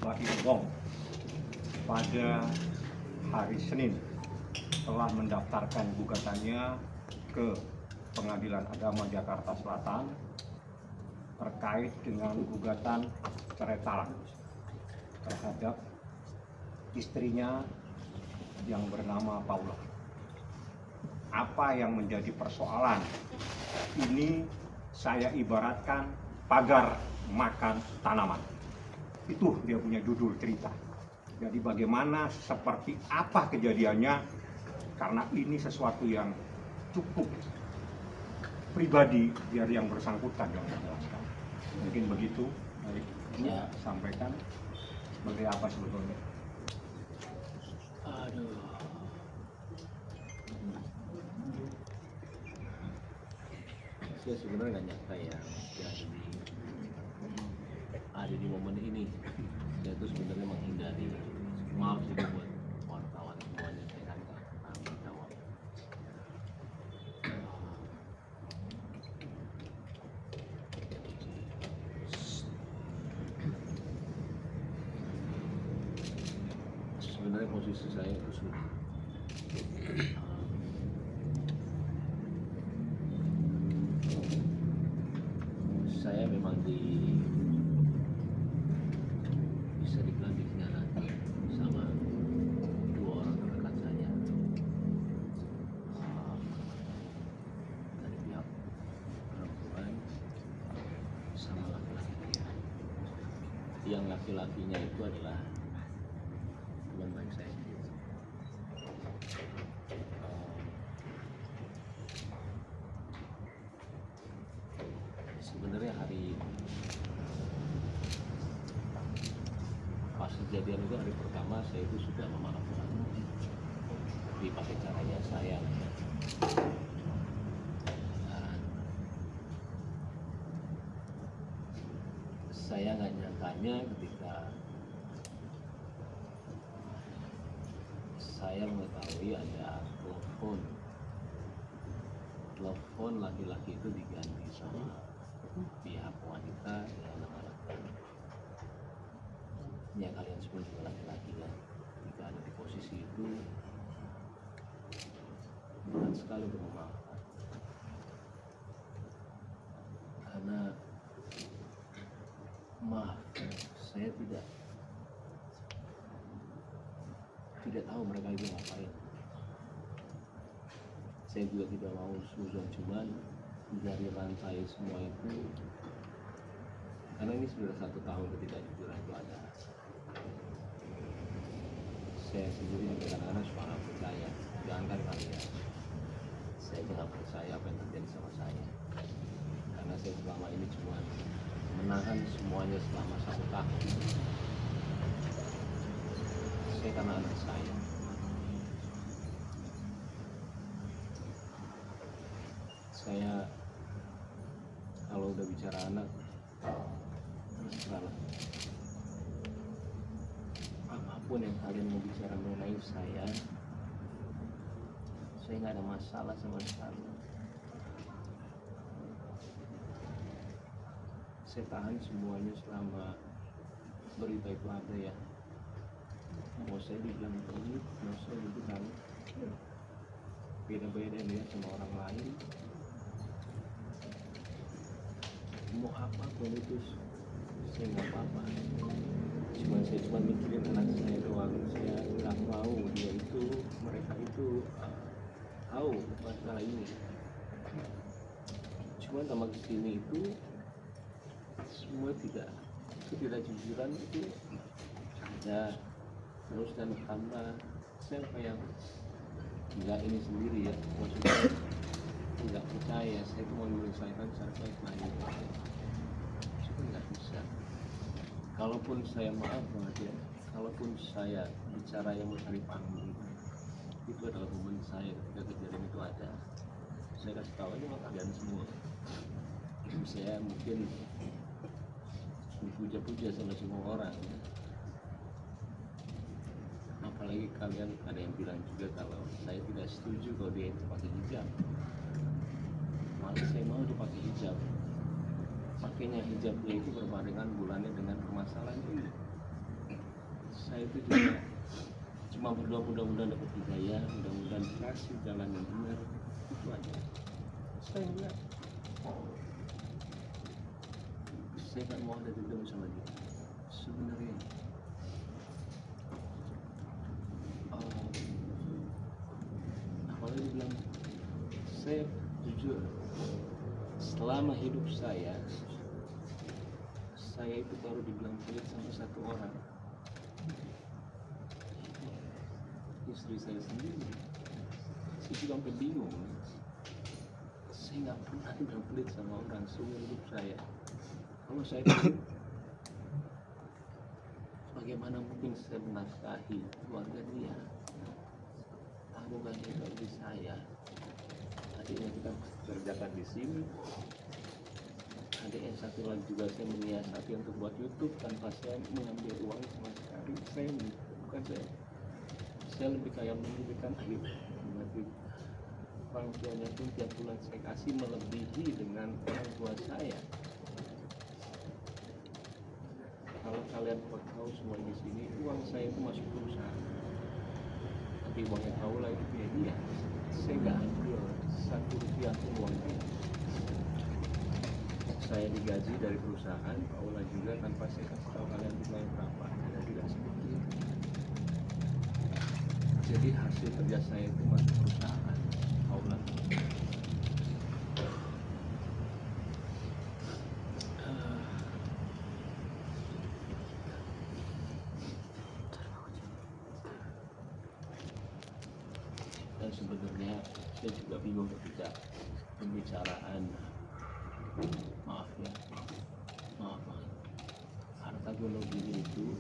Wahid Wong pada hari Senin telah mendaftarkan gugatannya ke Pengadilan Agama Jakarta Selatan terkait dengan gugatan cerai talak terhadap istrinya yang bernama Paula. Apa yang menjadi persoalan ini saya ibaratkan pagar makan tanaman. Itu dia punya judul cerita. Jadi bagaimana, seperti apa kejadiannya, karena ini sesuatu yang cukup pribadi, biar yang bersangkutan yang menjelaskan. Mungkin begitu, baik, ya, sampaikan sebagai apa sebetulnya. Aduh. Saya sebenarnya nggak nyangka ya ada di momen ini. Saya tuh sebenarnya menghindari. Maaf sih buat wartawan semuanya, saya kan nggak tanggung jawab. Sebenarnya posisi saya itu sudah saya memang bisa dibilang dikhianati sama dua orang terdekat saya, dari pihak perempuan sama laki-laki dia. Yang laki-lakinya itu adalah teman baik saya sendiri. Sebenarnya pas kejadian itu, hari pertama saya itu sudah memaafkan, tapi pakai caranya saya. Dan saya nggak nyangkanya ketika saya mengetahui ada telepon laki-laki itu diganti sama pihak wanita yang nama-nama. Ya, kalian semua juga laki-laki lah. Jika ada di posisi itu, berat sekali untuk memaafkan. Karena maaf, saya tidak tahu mereka itu ngapain. Saya juga tidak mau suzon, cuman dari rantai semua itu, karena ini sudah 1 tahun ketidakjujuran itu ada. Saya sendiri juga kadang-kadang suka nggak percaya, jangankan kalian, saya nggak percaya apa yang terjadi sama saya. Karena saya selama ini cuma menahan semuanya selama 1 tahun. Saya karena anak saya. Saya kalau udah bicara anak, terus terang, apapun yang kalian mau bicara mengenai saya nggak ada masalah sama sekali. Saya tahan semuanya selama berita itu ada ya. Mau saya dibilang ini, mau saya dibilang beda-beda dia sama orang lain. Mau apapun itu saya nggak apa-apa. Saya cuma mikirin anak saya doang. Saya nggak mau mereka itu tahu masalah ini. Cuma sama kesini itu semua ketidakjujuran itu ada terus, dan tambah saya kayak nggak ini sendiri ya, maksudnya nggak percaya. Saya mau menyelesaikan secara baik-baik, cuma nggak bisa. Kalaupun saya maaf banget ya, kalaupun saya bicara yang mau cari panggung, itu adalah momen saya ketika kejadian itu ada. Saya kasih tahu aja sama kalian semua, saya mungkin dipuja-puja sama semua orang, apalagi kalian ada yang bilang juga kalau saya tidak setuju kalau dia itu pakai hijab. Malah saya mau dia pakai hijab. Pakainya hijabnya itu berbarengan bulannya dengan permasalahan ini. itu juga cuma berdoa mudah-mudahan dapat hidayah, mudah-mudahan dikasih jalan yang benar, itu aja. Saya enggak mau ada dendam sama dia sebenarnya. Apalagi bilang, saya jujur selama hidup saya itu baru dibilang pelit sama satu orang, istri saya sendiri. Saya juga sampai bingung, saya nggak pernah dibilang pelit sama orang seumur hidup saya. Kalau saya pelit, bagaimana mungkin saya menafkahi keluarga dia? Tanggungan dia bagi saya. Adiknya kita kerjakan di sini, adik yang satu lagi juga saya menyiasati untuk buat YouTube tanpa saya mengambil uang sama sekali. Saya lebih kayak memberikan hidup. Berarti orang tuanya pun tiap bulan saya kasih melebihi dengan orang tua saya. Kalau kalian tahu semua di sini, uang saya itu masuk perusahaan. Tapi uangnya tahu lah itu punya dia. Saya nggak ambil satu rupiah pun uangnya. Saya digaji dari perusahaan, Paula juga tanpa saya kasih tahu kalian nilai berapa. Saya tidak seperti itu. Jadi hasil kerja saya itu masuk perusahaan, Paula. Dan sebenarnya saya juga bingung ketika pembicaraan maaf harta gono gini itu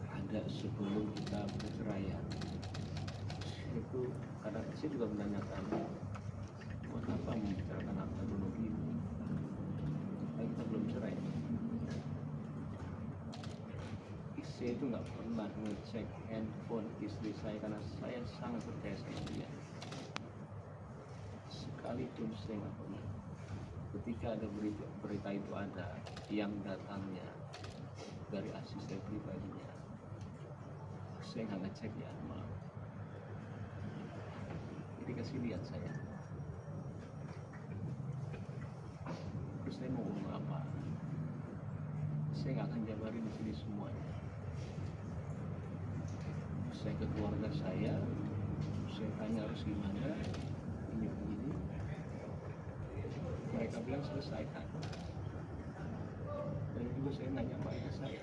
ada sebelum kita bercerai. Itu kadang saya juga menanyakan, buat apa membicarakan harta gono gini? Karena kita belum cerai. Saya itu nggak pernah ngecek handphone istri saya karena saya sangat percaya sama dia. Sekalipun saya nggak pernah. Ketika ada berita itu ada yang datangnya dari asisten pribadinya, saya nggak ngecek ya, maaf. Jadi kasih lihat saya. Terus saya mau ngomong apa? Saya nggak akan jabarin di sini semuanya. Saya ke keluarga saya tanya harus gimana, ini begini. Mereka bilang selesaikan. Dan juga saya nanya sama ayah saya,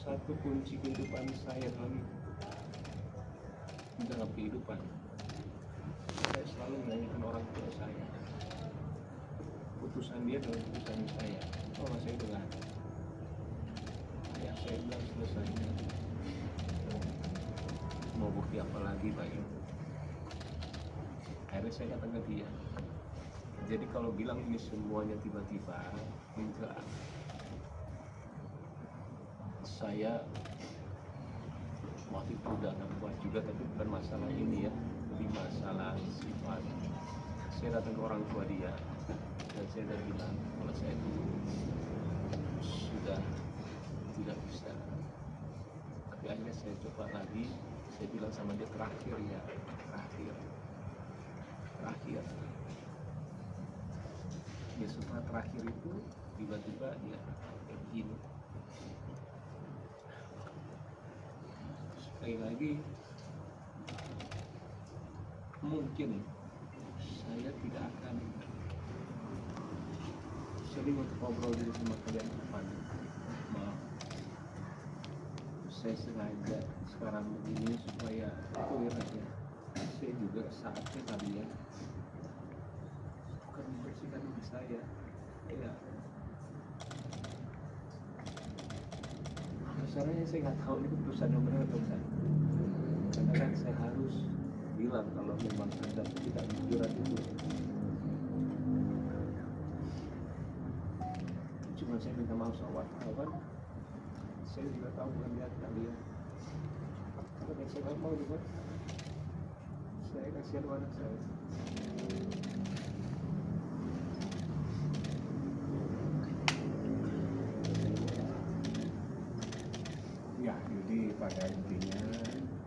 satu kunci kehidupan saya dalam kehidupan, saya selalu menanyakan orang tua saya, putusan dia dalam putusan saya. Oh, saya bilang, ayah saya bilang selesai. Mau bukti apa lagi, Pak? Akhirnya saya katakan ke dia, jadi kalau bilang ini semuanya tiba-tiba, enggak. Saya waktu itu udah buat juga, tapi bukan masalah ini ya, lebih masalah sifat. Saya datang ke orang tua dia dan saya udah bilang kalau saya itu sudah tidak bisa. Tapi akhirnya saya coba lagi, saya bilang sama dia terakhir. Ya setelah terakhir itu tiba-tiba dia kayak begini. Sekali lagi, mungkin saya tidak akan sering untuk ngobrol dulu sama kalian depan. Maaf, saya sengaja sekarang begini supaya clear aja. Saya juga saatnya kali ya, bukan membersihkan diri saya. Ya, dasarnya saya nggak tahu ini keputusan yang benar atau enggak. Karena kan saya harus bilang kalau memang ada ketidakjujuran itu. Cuma saya minta maaf sama wartawan. Saya juga tahu bukan lihat kalian. Tapi saya nggak mau juga. Saya kasihan anak saya. Ya, jadi pada intinya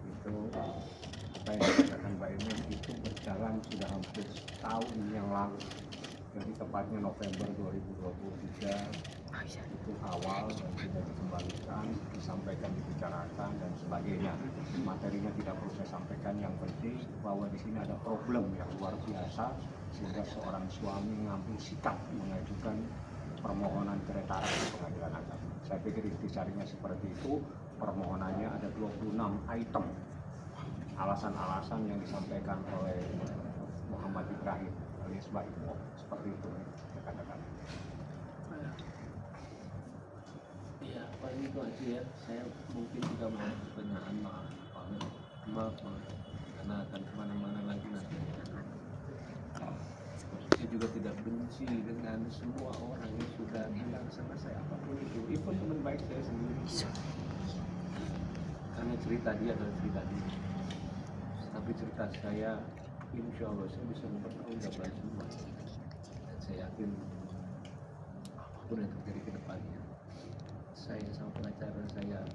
itu apa yang dikatakan Mbak Emil itu berjalan sudah hampir setahun yang lalu. Jadi tepatnya November 2023 itu awal dan sudah dikembalikan, disampaikan, dibicarakan dan sebagainya. Materinya tidak perlu saya sampaikan, yang penting bahwa di sini ada problem yang luar biasa sehingga seorang suami mengambil sikap mengajukan permohonan cerai taraf di pengadilan agama. Saya pikir intisarinya seperti itu. Permohonannya ada 26 item alasan-alasan yang disampaikan oleh Muhammad Ibrahim alias Mbak Imo, seperti itu saya katakan. Ya, paling itu aja ya. Saya mungkin juga mau pertanyaan maaf karena akan kemana-mana lagi nanti. Saya juga tidak benci dengan semua orang yang sudah bilang sama saya apapun itu, even teman baik saya sendiri. Karena cerita dia adalah cerita dia. Tapi cerita saya, insya Allah saya bisa mempertanggungjawabkan semua. Dan saya yakin apapun yang terjadi ke depannya, saya sama pengacara saya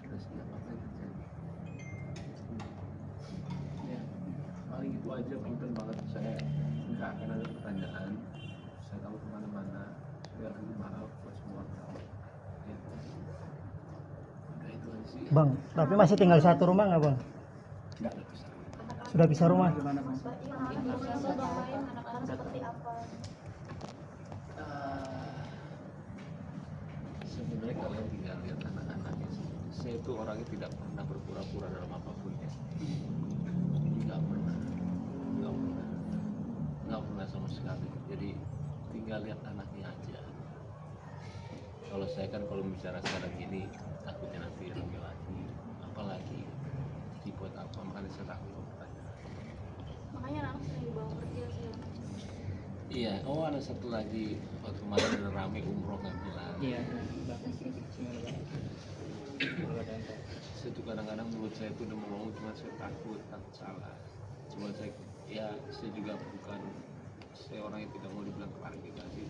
sudah siap apa yang terjadi. Ya, paling itu aja, punten banget, saya nggak akan ada pertanyaan. Saya tahu kemana-mana, saya harus maaf buat semua. Ya. Udah itu aja sih. Bang, tapi masih tinggal satu rumah nggak bang? Nggak ada bisa. Sudah bisa rumah? Gimana bang? Anak-anak seperti apa? Sebenarnya kalian tinggal lihat anak-anaknya. Saya itu orangnya tidak pernah berpura-pura dalam apapun ya. Nggak pernah sama sekali. Jadi tinggal lihat anaknya aja. Kalau saya kan kalau bicara sekarang gini takutnya nanti rame lagi, apalagi dibuat apa, makanya saya takut. Makanya anak sering dibawa kerja segala macam. Iya, oh ada satu lagi waktu kemarin ada rame umroh nggak bilang. Iya. Saya tuh kadang-kadang menurut saya itu udah mau ngomong cuma saya takut salah. Cuma saya juga bukan saya orang yang tidak mau dibilang klarifikasi.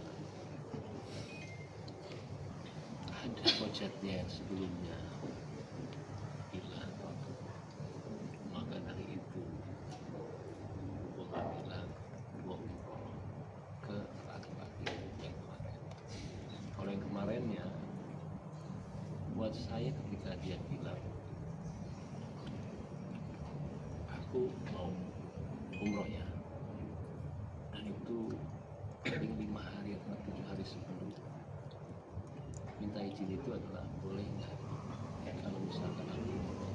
Ada kocetnya sebelumnya bilang, maka dari itu gua nggak bilang gua umroh ke laki-laki yang kemarin. Kalau yang kemarinnya buat saya ketika dia bilang aku mau umroh ya, dan itu paling 5 hari atau 7 hari sebelum minta izin itu adalah boleh nggak kalau misalkan aku umroh.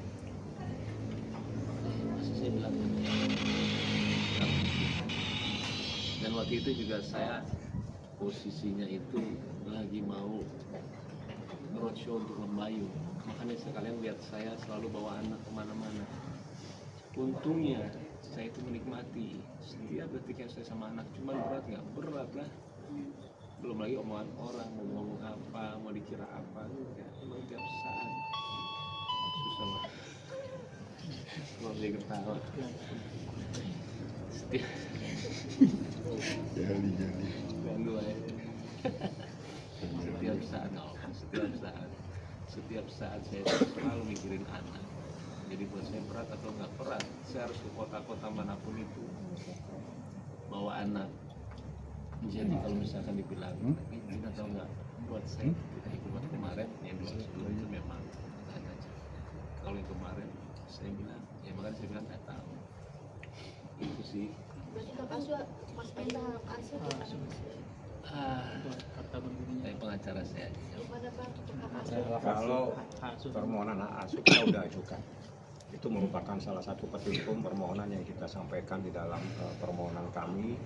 Masih saya bilang dan waktu itu juga saya posisinya itu lagi mau roadshow untuk Lembayu, makanya sekalian lihat saya selalu bawa anak kemana-mana. Untungnya saya itu menikmati setiap detik yang saya sama anak. Cuman berat nggak? Berat lah. Belum lagi omongan orang, mau ngomong apa, mau dikira apa, enggak. Emang tiap saat susah lah. Kalau dia ketawa setiap ganggu aja. Setiap saat saya selalu mikirin anak. Jadi buat saya berat atau nggak berat, saya harus ke kota-kota manapun itu bawa anak. Jadi kalau misalkan dibilang izin atau nggak, buat saya kita ikut buat kemarin yang 2 sebelum itu memang tahan aja. Kalau yang kemarin saya bilang, ya makanya saya bilang nggak tahu. Itu sih. Berarti Kak Aswa, Mas Penta Hak Aswa Saya pengacara saya aja. kepada Pak Kak Aswa. Kalau permohonan hak asuh kita sudah ajukan, itu merupakan salah satu petitum permohonan yang kita sampaikan di dalam permohonan kami.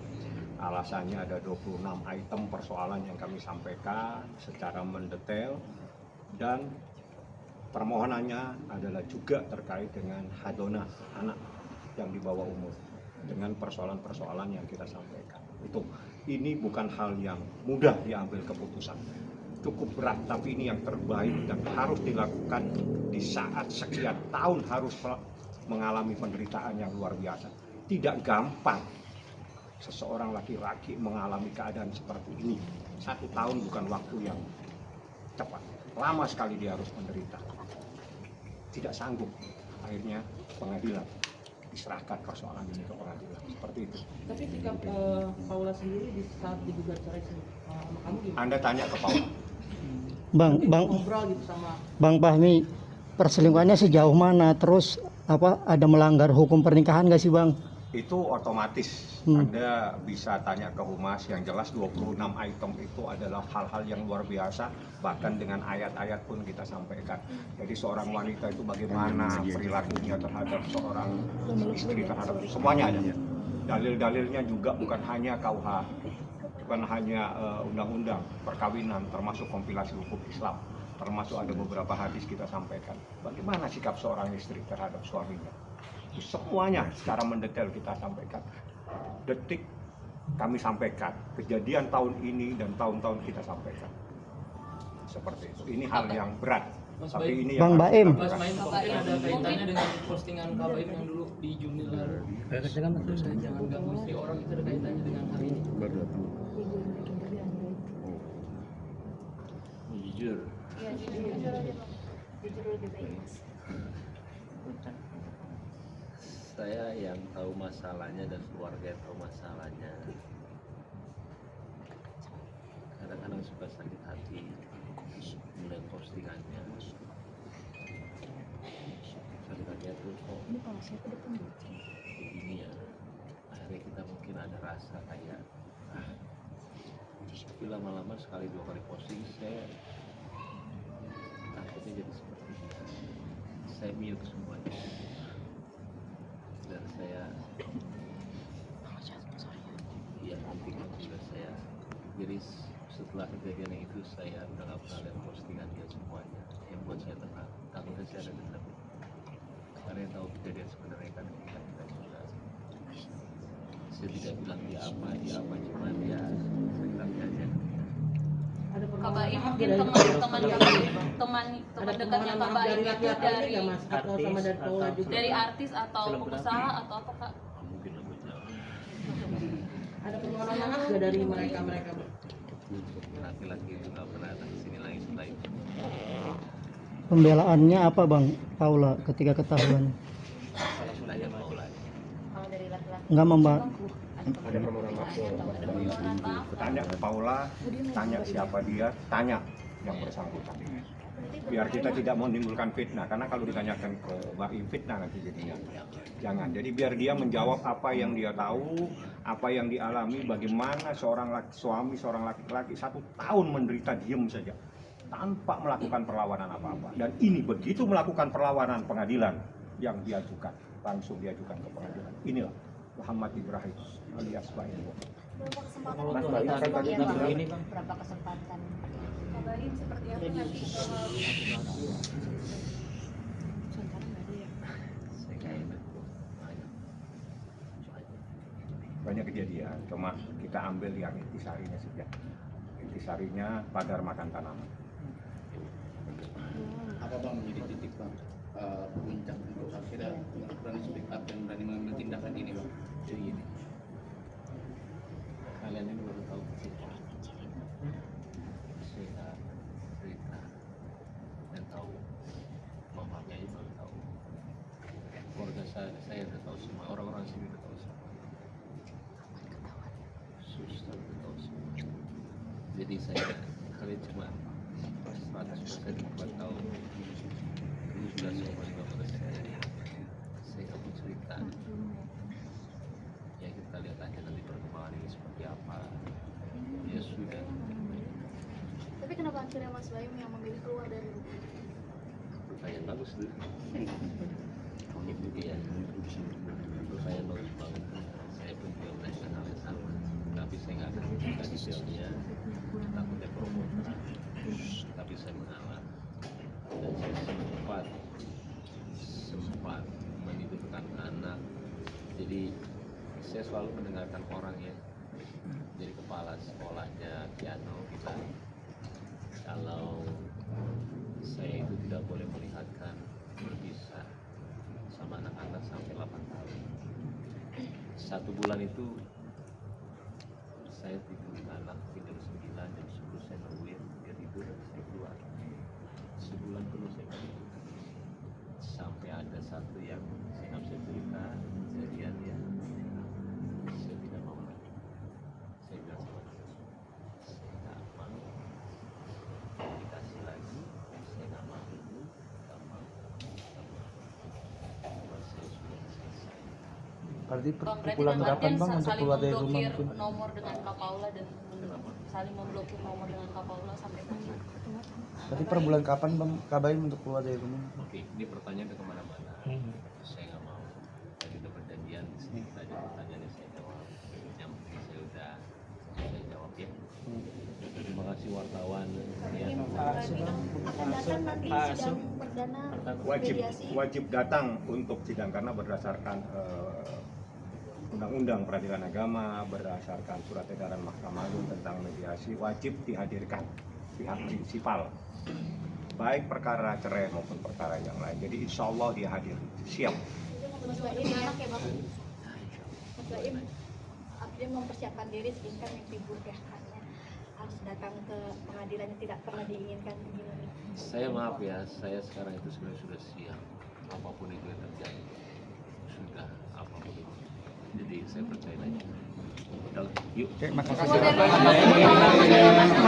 Alasannya ada 26 item persoalan yang kami sampaikan secara mendetail, dan permohonannya adalah juga terkait dengan hadonah anak yang di bawah umur dengan persoalan-persoalan yang kita sampaikan. Ini bukan hal yang mudah diambil keputusan, cukup berat, tapi ini yang terbaik dan harus dilakukan di saat sekian tahun harus mengalami penderitaan yang luar biasa. Tidak gampang seseorang laki-laki mengalami keadaan seperti ini. 1 tahun bukan waktu yang cepat. lama sekali dia harus menderita, tidak sanggup, akhirnya pengadilan diserahkan persoalan ini ke pengadilan, seperti itu. Tapi sikap Paula sendiri di saat digugat cerai sama kamu gimana? Anda tanya ke Paula. Bang Ngobrol gitu sama Bang Fahmi, perselingkuhannya sejauh mana? Terus ada melanggar hukum pernikahan nggak sih Bang? Itu otomatis Anda bisa tanya ke Humas. Yang jelas 26 item itu adalah hal-hal yang luar biasa, bahkan dengan ayat-ayat pun kita sampaikan. Jadi seorang wanita itu bagaimana perilakunya terhadap seorang istri, terhadap semuanya ada. Dalil-dalilnya juga bukan hanya KUH, bukan hanya undang-undang perkawinan, termasuk kompilasi hukum Islam, termasuk ada beberapa hadis kita sampaikan. Bagaimana sikap seorang istri terhadap suaminya. Semuanya secara mendetail kita sampaikan. Detik kami sampaikan, kejadian tahun ini dan tahun-tahun kita sampaikan. Seperti itu. Ini hal yang berat. Mas Tapi Baim. ini Bang yang Baim. harus Mas kita Main lakukan. mungkin ada kaitannya dengan postingan Kak Baim yang dulu di Junior. Jangan ganggu istri orang, itu ada kaitannya dengan hari ini. Jujur, Iya, jujur aja Bang. Jujur lebih baik Mas. saya yang tahu masalahnya dan keluarga yang tahu masalahnya. Kadang-kadang suka sakit hati melihat postingannya. Sakit hatinya tuh kok begini ya. Akhirnya kita mungkin ada rasa kayak tapi lama-lama sekali dua kali posting saya takutnya jadi seperti ini. Saya mute semuanya dan saya ya penting juga saya. Jadi setelah kejadian itu saya udah gak pernah lihat postingan dia semuanya yang buat saya tenang. Takutnya saya ada dendam karena yang tahu kejadian sebenarnya kan kita juga. Saya tidak bilang dia apa cuma dia sakit aja. ada Kak permohonan Baim maaf mungkin dari teman ada dekatnya Kak permohonan maaf Baim dari itu laki-laki dari nggak Mas? Atau sama dari Paula juga? dari artis atau pengusaha atau apa Kak? Mungkin lebih jauh. Ada permohonan maaf nggak dari mereka? Laki-laki itu nggak pernah datang ke sini lagi setelah itu. Pembelaannya apa Bang Paula ketika ketahuan? Tanya mau lagi. Kalau dari laki-laki Nggak Ada permohonan maaf. Tanya ke Paula, tanya siapa dia, tanya yang bersangkutan. Biar kita tidak menimbulkan fitnah, karena kalau ditanyakan ke Baim fitnah nanti jadinya. Jangan. Jadi biar dia menjawab apa yang dia tahu, apa yang dialami, bagaimana seorang seorang laki-laki 1 tahun menderita diam saja tanpa melakukan perlawanan apa-apa. Dan ini begitu melakukan perlawanan pengadilan yang diajukan, langsung diajukan ke pengadilan. Inilah Muhammad Ibrahim alias Baim. berapa kesempatan Mas untuk Baim kan tadi bilang ini berapa kesempatan Kak Baim seperti apa nanti Saya nggak enak. banyak kejadian, cuma kita ambil yang intisarinya saja. Intisarinya pagar makan tanaman. apa bang menjadi titik bang puncak untuk akhirnya berani speak up dan berani mengambil tindakan ini bang? Jadi gini, kalian ini baru tahu cerita, saya cerita dan tahu, mamanya ini baru tahu, keluarga saya udah tahu semua, orang-orang sini udah tahu semua, suster udah tahu semua. Jadi saya kalian cuma 100% buat tahu ini sudah semua juga pada saya nggak mau cerita. Ya kita lihat aja nanti perkembangan ini seperti apa. Ya sudah. tapi kenapa akhirnya Mas Baim yang memilih keluar dari rumah? Pertanyaan bagus tuh. Itu dia. Pertanyaan bagus banget. Saya pun juga merasakan hal yang sama. Tapi saya nggak akan cerita detailnya. Takutnya promo. Tapi saya mengalah. Dan saya sempat menidurkan anak. Jadi saya selalu mendengarkan orang ya. Jadi kepala sekolahnya piano kita. Kalau saya itu tidak boleh melihatkan berpisah sama anak-anak sampai 8 tahun. 1 bulan itu saya tidur anak tidur 9 jam 10 saya nungguin dia tidur dan saya keluar. sebulan penuh saya bantu. Sampai ada satu yang saya cerita kejadian ya, saya tidak mau lagi. Saya bilang sama dia, saya nggak mau dikasih lagi, saya nggak mau dulu, nggak mau. Saya sudah selesai. Berarti Bang, berarti pukulan Bang berapa Ardian bang untuk saling keluar dari rumah memblokir mungkin? nomor dengan Kak Paula dan saling memblokir nomor dengan Kak Paula sampai tadi. Berarti per bulan kapan bang kabarin untuk keluar dari rumah? Oke, ini pertanyaan ke kemana-mana. Saya nggak mau. Tadi udah perjanjian, sedikit aja pertanyaannya saya jawab. Yang penting saya jawab ya. Terima kasih wartawan. Ya. Akan datang nanti sidang perdana mediasi. wajib datang untuk sidang karena berdasarkan Undang-Undang Peradilan Agama, berdasarkan surat edaran Mahkamah Agung tentang mediasi, wajib dihadirkan pihak prinsipal, baik perkara cerai maupun perkara yang lain. Jadi insya Allah dia hadir, siap. Mas Baim anak ya bang. Mas Baim, Abdi mempersiapkan diri sehingga mimpi buruknya harus datang ke pengadilan yang tidak pernah diinginkan begini. Saya maaf ya, saya sekarang itu sebenarnya sudah siap. Apapun itu yang terjadi, sudah apapun itu. Jadi saya percaya aja. Udah, yuk. Oke, makasih.